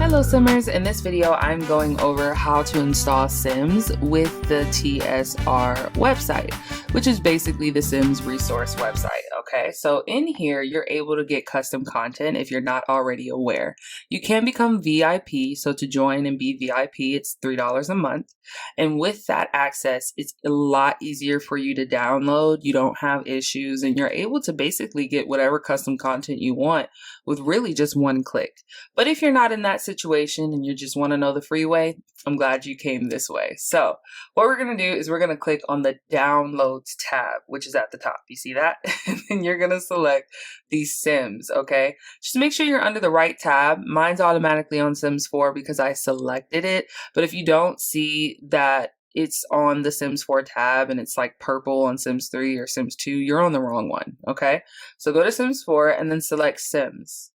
Hello Simmers, in this video I'm going over how to install Sims with the TSR website, which is basically the Sims resource website. Okay, so in here you're able to get custom content if you're not already aware. You can become VIP, so to join and be VIP it's $3 a month, and with that access it's a lot easier for you to download. You don't have issues and you're able to basically get whatever custom content you want with really just one click. But if you're not in that situation and you just want to know the free way, I'm glad you came this way. So what we're going to do is we're going to click on the downloads tab, which is at the top. You see that? And then you're going to select these Sims, okay? Just make sure you're under the right tab. Mine's automatically on Sims 4 because I selected it. But if you don't see that it's on the Sims 4 tab and it's like purple on Sims 3 or Sims 2, you're on the wrong one, okay? So go to Sims 4 and then select Sims.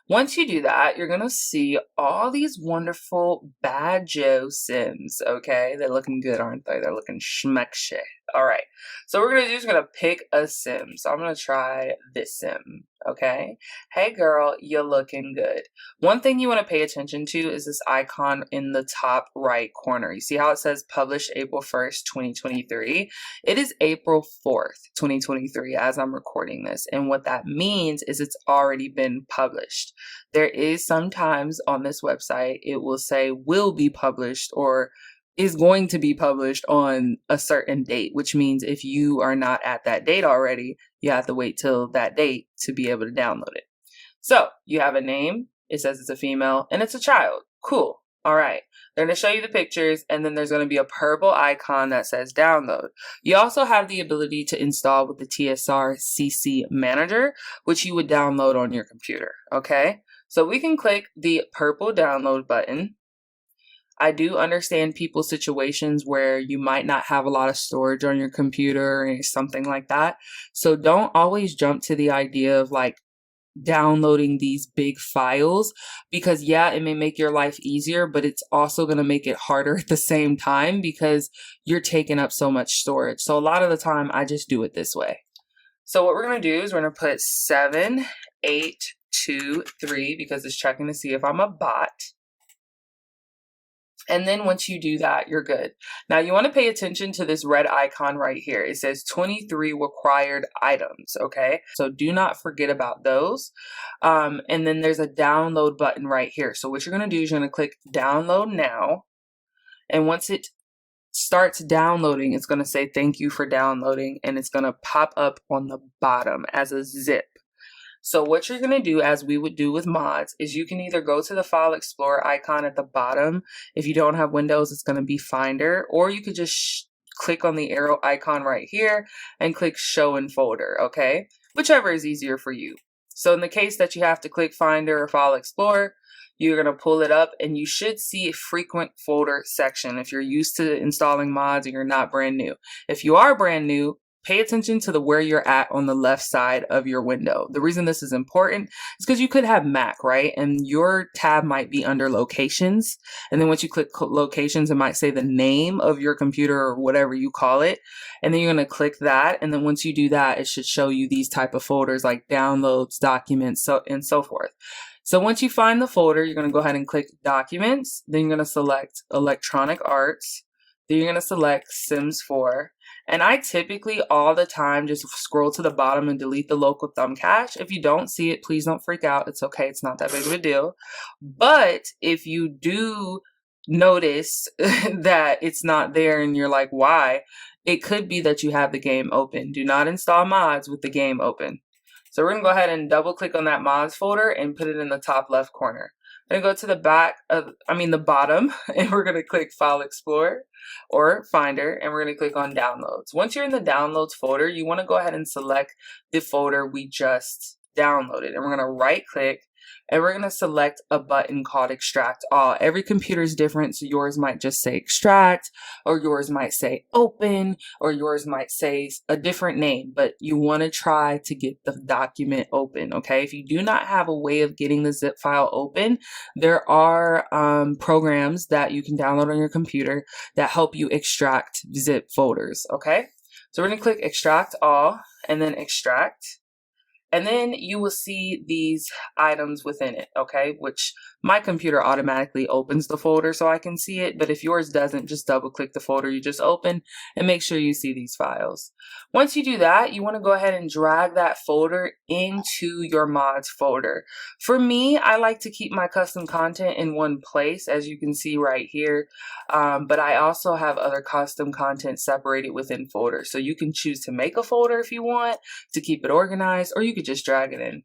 Once you do that, you're going to see all these wonderful Bad Joe Sims, okay? They're looking good, aren't they? They're looking schmeckshy. All right, so what we're going to do is we're going to pick a Sim. So I'm going to try this Sim, okay? Hey girl, you're looking good. One thing you want to pay attention to is this icon in the top right corner. You see how it says published April 1st, 2023? It is April 4th, 2023 as I'm recording this. And what that means is it's already been published. There is sometimes on this website, it will say will be published or is going to be published on a certain date, which means if you are not at that date already, you have to wait till that date to be able to download it. So you have a name, it says it's a female, and it's a child. Cool. All right. They're going to show you the pictures, and then there's going to be a purple icon that says download. You also have the ability to install with the TSR CC Manager, which you would download on your computer. Okay. So we can click the purple download button. I do understand people's situations where you might not have a lot of storage on your computer or something like that. So don't always jump to the idea of like downloading these big files because yeah, it may make your life easier, but it's also going to make it harder at the same time because you're taking up so much storage. So a lot of the time I just do it this way. So what we're going to do is we're going to put 7823 because it's checking to see if I'm a bot. And then once you do that, you're good. Now you want to pay attention to this red icon right here. It says 23 required items, okay? So do not forget about those. And then there's a download button right here. So what you're going to do is you're going to click download now. And once it starts downloading, it's going to say thank you for downloading. And it's going to pop up on the bottom as a zip. So what you're going to do, as we would do with mods, is you can either go to the File Explorer icon at the bottom. If you don't have Windows, it's going to be Finder, or you could just click on the arrow icon right here and click Show in Folder, okay? Whichever is easier for you. So in the case that you have to click Finder or File Explorer, you're going to pull it up and you should see a frequent folder section if you're used to installing mods and you're not brand new. If you are brand new, pay attention to where you're at on the left side of your window. The reason this is important is because you could have Mac, right? And your tab might be under locations. And then once you click locations, it might say the name of your computer or whatever you call it. And then you're going to click that. And then once you do that, it should show you these type of folders like downloads, documents, and so forth. So once you find the folder, you're going to go ahead and click documents. Then you're going to select electronic arts. Then you're going to select Sims 4. And I typically all the time just scroll to the bottom and delete the local thumb cache. If you don't see it, please don't freak out. It's okay. It's not that big of a deal. But if you do notice that it's not there and you're like, why? It could be that you have the game open. Do not install mods with the game open. So we're going to go ahead and double click on that mods folder and put it in the top left corner. Then go to the the bottom, and we're going to click File Explorer or Finder, and we're going to click on Downloads. Once you're in the Downloads folder, you want to go ahead and select the folder we just downloaded. And we're going to right click, and we're going to select a button called Extract All. Every computer is different, so yours might just say Extract, or yours might say Open, or yours might say a different name, but you want to try to get the document open, okay? If you do not have a way of getting the zip file open, there are programs that you can download on your computer that help you extract zip folders, okay? So we're going to click Extract All, and then Extract. And then you will see these items within it, okay? Which my computer automatically opens the folder so I can see it, but if yours doesn't, just double click the folder you just opened and make sure you see these files. Once you do that, you want to go ahead and drag that folder into your mods folder. For me, I like to keep my custom content in one place, as you can see right here, but I also have other custom content separated within folders. So you can choose to make a folder if you want to keep it organized, or you could just drag it in.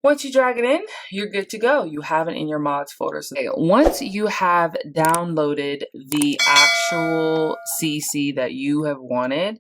Once you drag it in, you're good to go. You have it in your mods folder. So once you have downloaded the actual CC that you have wanted,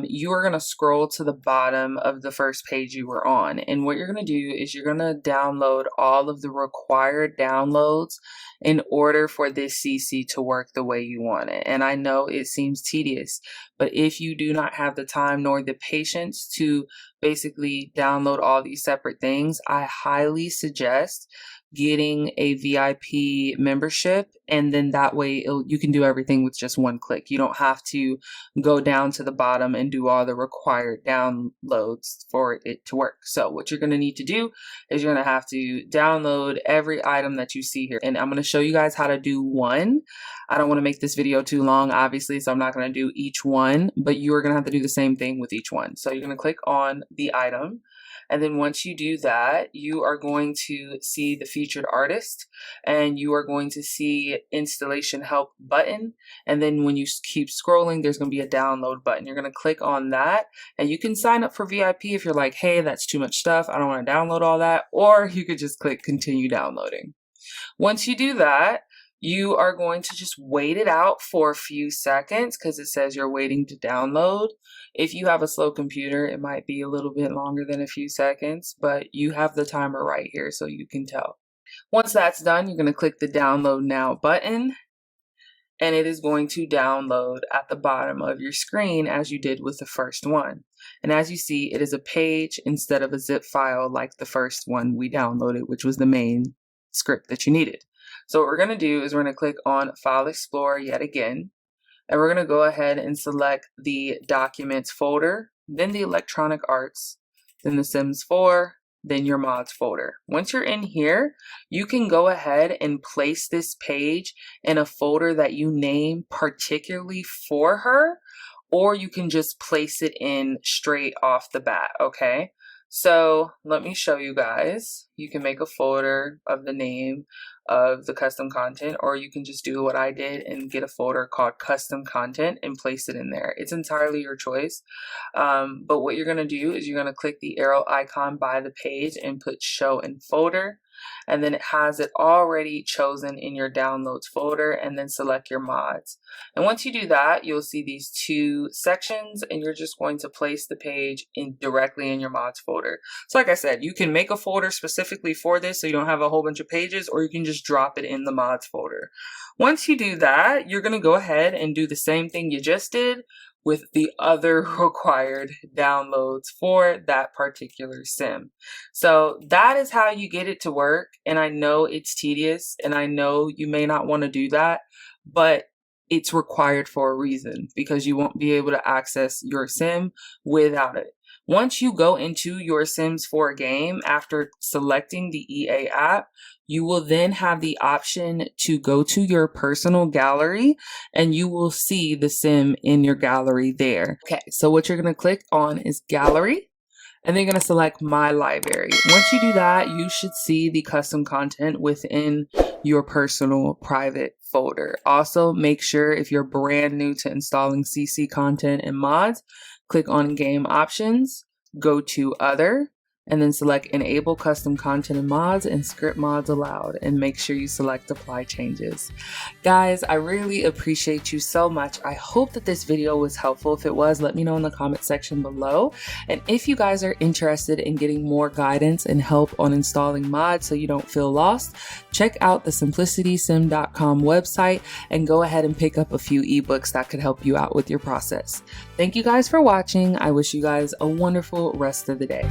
you are going to scroll to the bottom of the first page you were on. And what you're going to do is you're going to download all of the required downloads in order for this CC to work the way you want it. And I know it seems tedious, but if you do not have the time nor the patience to basically download all these separate things, I highly suggest getting a VIP membership, and then that way you can do everything with just one click. You don't have to go down to the bottom and do all the required downloads for it to work. So what you're going to need to do is you're going to have to download every item that you see here, and I'm going to show you guys how to do one. I don't want to make this video too long, obviously, so I'm not going to do each one, but you're going to have to do the same thing with each one. So you're going to click on the item. And then once you do that, you are going to see the featured artist, and you are going to see installation help button. And then when you keep scrolling, there's going to be a download button. You're going to click on that, and you can sign up for VIP if you're like, hey, that's too much stuff, I don't want to download all that. Or you could just click continue downloading. Once you do that, you are going to just wait it out for a few seconds because it says you're waiting to download. If you have a slow computer, it might be a little bit longer than a few seconds, but you have the timer right here so you can tell. Once that's done, you're going to click the download now button, and it is going to download at the bottom of your screen as you did with the first one. And as you see, it is a page instead of a zip file like the first one we downloaded, which was the main script that you needed. So what we're going to do is we're going to click on File Explorer yet again, and we're going to go ahead and select the Documents folder, then the Electronic Arts, then the Sims 4, then your Mods folder. Once you're in here, you can go ahead and place this page in a folder that you name particularly for her, or you can just place it in straight off the bat, okay? So let me show you guys. You can make a folder of the name of the custom content, or you can just do what I did and get a folder called custom content and place it in there. It's entirely your choice. But what you're going to do is you're going to click the arrow icon by the page and put show in folder. And then it has it already chosen in your downloads folder, and then select your mods. And once you do that, you'll see these two sections, and you're just going to place the page directly in your mods folder. So like I said, you can make a folder specifically for this so you don't have a whole bunch of pages, or you can just drop it in the mods folder. Once you do that, you're going to go ahead and do the same thing you just did with the other required downloads for that particular sim. So that is how you get it to work. And I know it's tedious, and I know you may not want to do that, but it's required for a reason, because you won't be able to access your sim without it. Once you go into your Sims 4 game, after selecting the EA app, you will then have the option to go to your personal gallery, and you will see the sim in your gallery there. Okay, so what you're going to click on is gallery, and then you're going to select my library. Once you do that, you should see the custom content within your personal private folder. Also, make sure if you're brand new to installing CC content and mods, click on game options, go to other, and then select enable custom content and mods and script mods allowed, and make sure you select apply changes. Guys, I really appreciate you so much. I hope that this video was helpful. If it was, let me know in the comment section below. And if you guys are interested in getting more guidance and help on installing mods so you don't feel lost, check out the simplicitysim.com website and go ahead and pick up a few ebooks that could help you out with your process. Thank you guys for watching. I wish you guys a wonderful rest of the day.